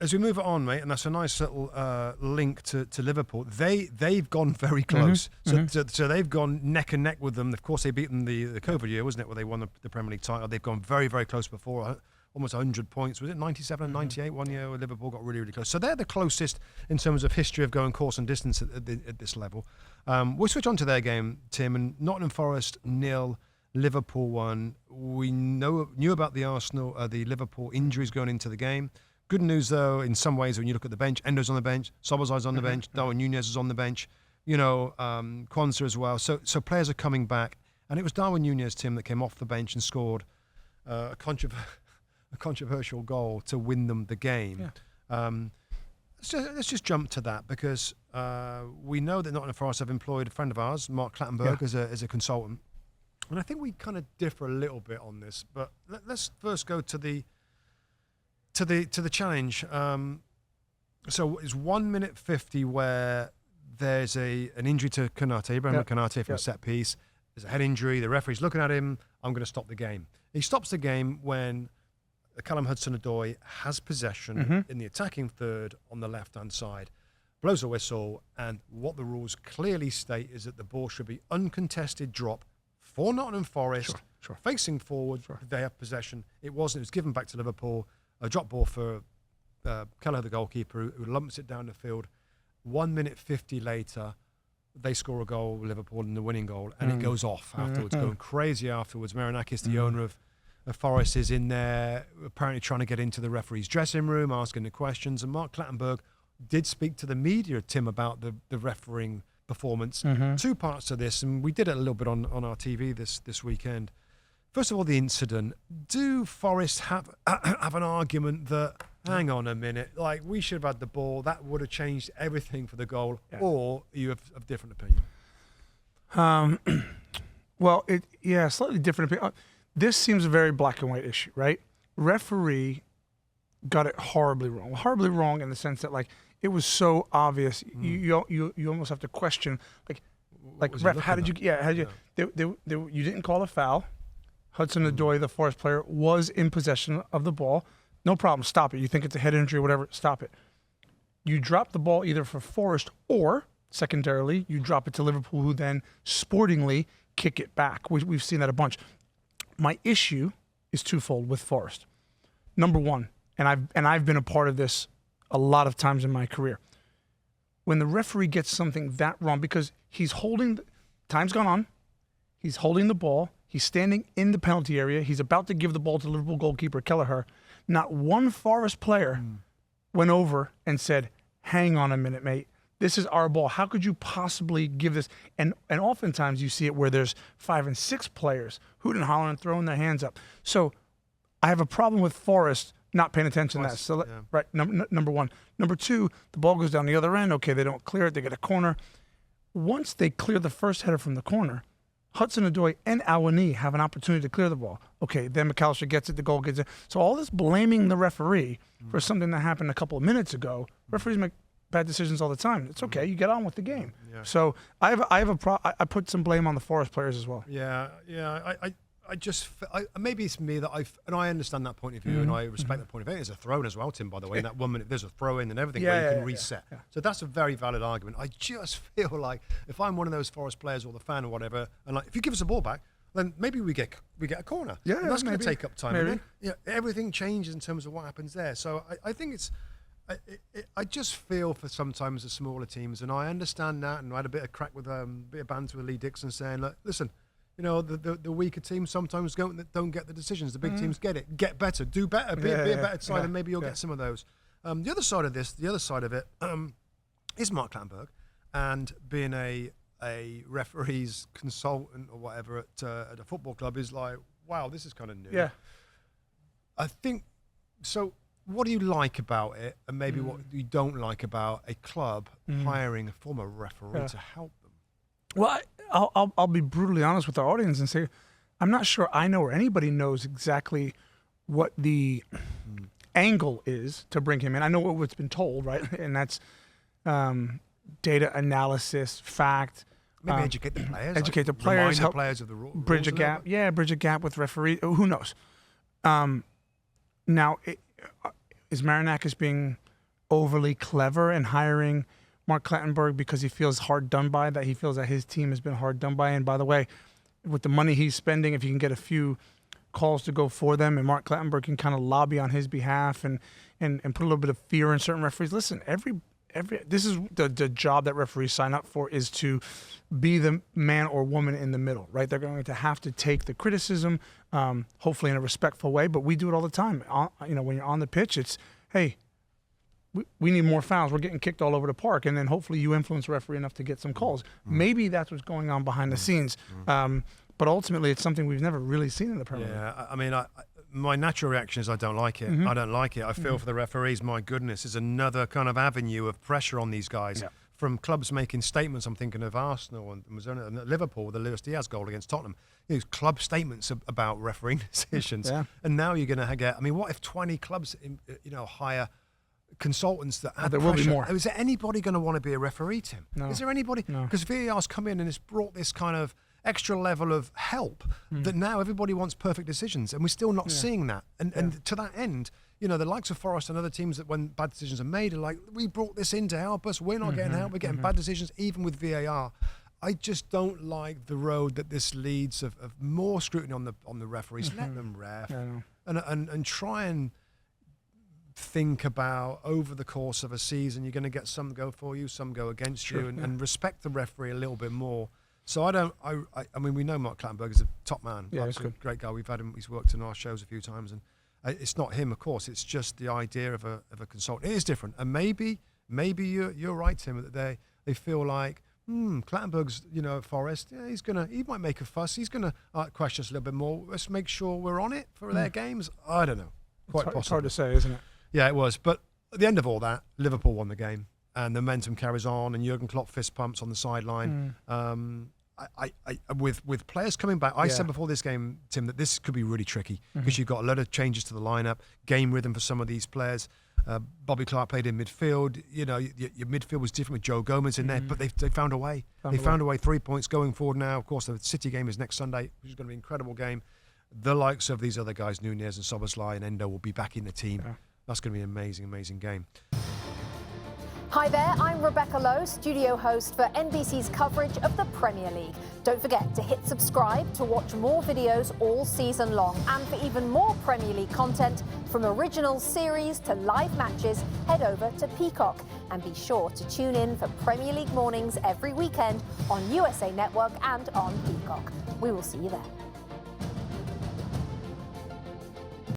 as we move it on, mate, and that's a nice little link to Liverpool. They've gone very close. So they've gone neck and neck with them. Of course, they beat them the COVID year, wasn't it, where they won the Premier League title. They've gone very, very close before, almost 100 points. Was it 97 and 98 one year where Liverpool got really, really close? So they're the closest in terms of history of going course and distance at this level. We'll switch on to their game, Tim, and Nottingham Forest 0, Liverpool 1. We knew about the Liverpool injuries going into the game. Good news, though, in some ways, when you look at the bench, Endo's on the bench, Szoboszlai's on the bench, Darwin Núñez is on the bench, Kwanzaa as well. So players are coming back. And it was Darwin Núñez, Tim, that came off the bench and scored a controversial goal to win them the game. Yeah. Let's just jump to that, because we know that Nottingham Forest have employed a friend of ours, Mark Clattenburg, as a consultant. And I think we kind of differ a little bit on this. But let's first go to the challenge. So it's 1 minute 50 where there's an injury to Konate, Ibrahim Konate, for a set piece. There's a head injury. The referee's looking at him. I'm going to stop the game. He stops the game when Callum Hudson-Odoi has possession in the attacking third on the left-hand side, blows a whistle, and what the rules clearly state is that the ball should be uncontested drop for Nottingham Forest, facing forward. They have possession. It wasn't. It was given back to Liverpool. A drop ball for Keller, the goalkeeper, who lumps it down the field. 1 minute 50 later, they score a goal, Liverpool, in the winning goal, and it goes off afterwards, going crazy afterwards. Marinakis, the owner of Forest, is in there, apparently trying to get into the referee's dressing room, asking the questions. And Mark Clattenburg did speak to the media, Tim, about the refereeing performance. Two parts to this, and we did it a little bit on our TV this weekend. First of all, the incident. Do Forest have an argument that, hang on a minute, like, we should have had the ball, that would have changed everything for the goal, or you have a different opinion? Well, slightly different opinion. This seems a very black and white issue, right? Referee got it horribly wrong. Horribly wrong in the sense that, like, it was so obvious. You almost have to question, like ref, how did you? You didn't call a foul. Hudson-Odoi, the Forest player, was in possession of the ball. No problem. Stop it. You think it's a head injury or whatever, stop it. You drop the ball either for Forest or, secondarily, you drop it to Liverpool, who then sportingly kick it back. We've seen that a bunch. My issue is twofold with Forest. Number one, and I've been a part of this a lot of times in my career. When the referee gets something that wrong, because he's holding, time's gone on, he's holding the ball, he's standing in the penalty area, he's about to give the ball to Liverpool goalkeeper Kelleher. Not one Forest player went over and said, hang on a minute, mate. This is our ball. How could you possibly give this? And oftentimes you see it where there's 5 and 6 players hooting and hollering and throwing their hands up. So I have a problem with Forest not paying attention to that. So, right, number one. Number two, the ball goes down the other end. Okay, they don't clear it. They get a corner. Once they clear the first header from the corner, Hudson-Odoi and Awani have an opportunity to clear the ball. Okay, then McAllister gets it, the goal gets it. So all this blaming the referee for something that happened a couple of minutes ago, referees make bad decisions all the time. It's okay, you get on with the game. Yeah. So I put some blame on the Forest players as well. Maybe it's me that I understand that point of view, and I respect that point of view. There's a throw-in as well, Tim, by the way. In that 1 minute, there's a throw-in and everything where you can reset. Yeah. So that's a very valid argument. I just feel like if I'm one of those Forest players or the fan or whatever, and like if you give us a ball back, then maybe we get a corner. Yeah, and that's going to take up time. Maybe. And then, everything changes in terms of what happens there. So I think it's. I just feel for sometimes the smaller teams, and I understand that. And I had a bit of crack with a bit of banter with Lee Dixon saying, "Look, listen, you know, the weaker teams sometimes don't get the decisions. The big teams get it. Get better, do better, be a better side, and maybe you'll get some of those." The other side of it, is Mark Clattenburg, and being a referee's consultant or whatever at a football club is like, wow, this is kind of new. Yeah, I think so. What do you like about it, and maybe what you don't like about a club hiring a former referee to help them? Well, I'll be brutally honest with our audience and say, I'm not sure I know or anybody knows exactly what the angle is to bring him in. I know what's been told, right? And that's data analysis, fact. Maybe educate the players. Educate the players. Remind the players of the rules. Bridge a gap. Yeah, bridge a gap with referee. Who knows? Now, is Marinakis being overly clever in hiring Mark Clattenburg because he feels hard done by, that he feels that his team has been hard done by. And by the way, with the money he's spending, if he can get a few calls to go for them and Mark Clattenburg can kind of lobby on his behalf and put a little bit of fear in certain referees. Listen, this is the job that referees sign up for, is to be the man or woman in the middle, right? They're going to have to take the criticism, hopefully in a respectful way, but we do it all the time. When you're on the pitch, it's, hey, we need more fouls. We're getting kicked all over the park. And then hopefully you influence the referee enough to get some calls. Maybe that's what's going on behind the scenes. But ultimately, it's something we've never really seen in the Premier League. Yeah, I mean, my natural reaction is I don't like it. I don't like it. I feel for the referees. My goodness, is another kind of avenue of pressure on these guys. Yeah. From clubs making statements. I'm thinking of Arsenal and Liverpool, the Luis Diaz goal against Tottenham. These club statements about refereeing decisions. Yeah. And now you're going to get, I mean, what if 20 clubs, hire consultants that add there pressure? will be more. Is there anybody going to want to be a referee, Tim? No. Is there anybody? No. Because VAR's come in and it's brought this kind of extra level of help that now everybody wants perfect decisions, and we're still not seeing that. And to that end, the likes of Forest and other teams that when bad decisions are made are like, we brought this in to help us. We're not getting help. We're getting bad decisions, even with VAR. I just don't like the road that this leads of more scrutiny on the referees. Let them ref and try and think about over the course of a season, you're going to get some go for you, some go against you, and respect the referee a little bit more. So I mean, we know Mark Clattenburg is a top man. Yeah, he's good. Great guy. We've had him. He's worked in our shows a few times, and it's not him, of course. It's just the idea of a consultant. It is different, and maybe you're right, Tim, that they feel like Clattenburg's, at Forest. Yeah, he might make a fuss. He's gonna question us a little bit more. Let's make sure we're on it for their games. I don't know. Quite possible. It's hard to say, isn't it? Yeah, it was. But at the end of all that, Liverpool won the game. And the momentum carries on, and Jurgen Klopp fist pumps on the sideline. With players coming back, I said before this game, Tim, that this could be really tricky because you've got a lot of changes to the lineup, game rhythm for some of these players. Bobby Clark played in midfield. Your midfield was different with Joe Gomez in there, but they found a way. They found a way. 3 points going forward now. Of course, the City game is next Sunday, which is going to be an incredible game. The likes of these other guys, Nunez and Szoboszlai and Endo, will be back in the team. Yeah. That's going to be an amazing, amazing game. Hi there, I'm Rebecca Lowe, studio host for NBC's coverage of the Premier League. Don't forget to hit subscribe to watch more videos all season long. And for even more Premier League content, from original series to live matches, head over to Peacock. And be sure to tune in for Premier League mornings every weekend on USA Network and on Peacock. We will see you there.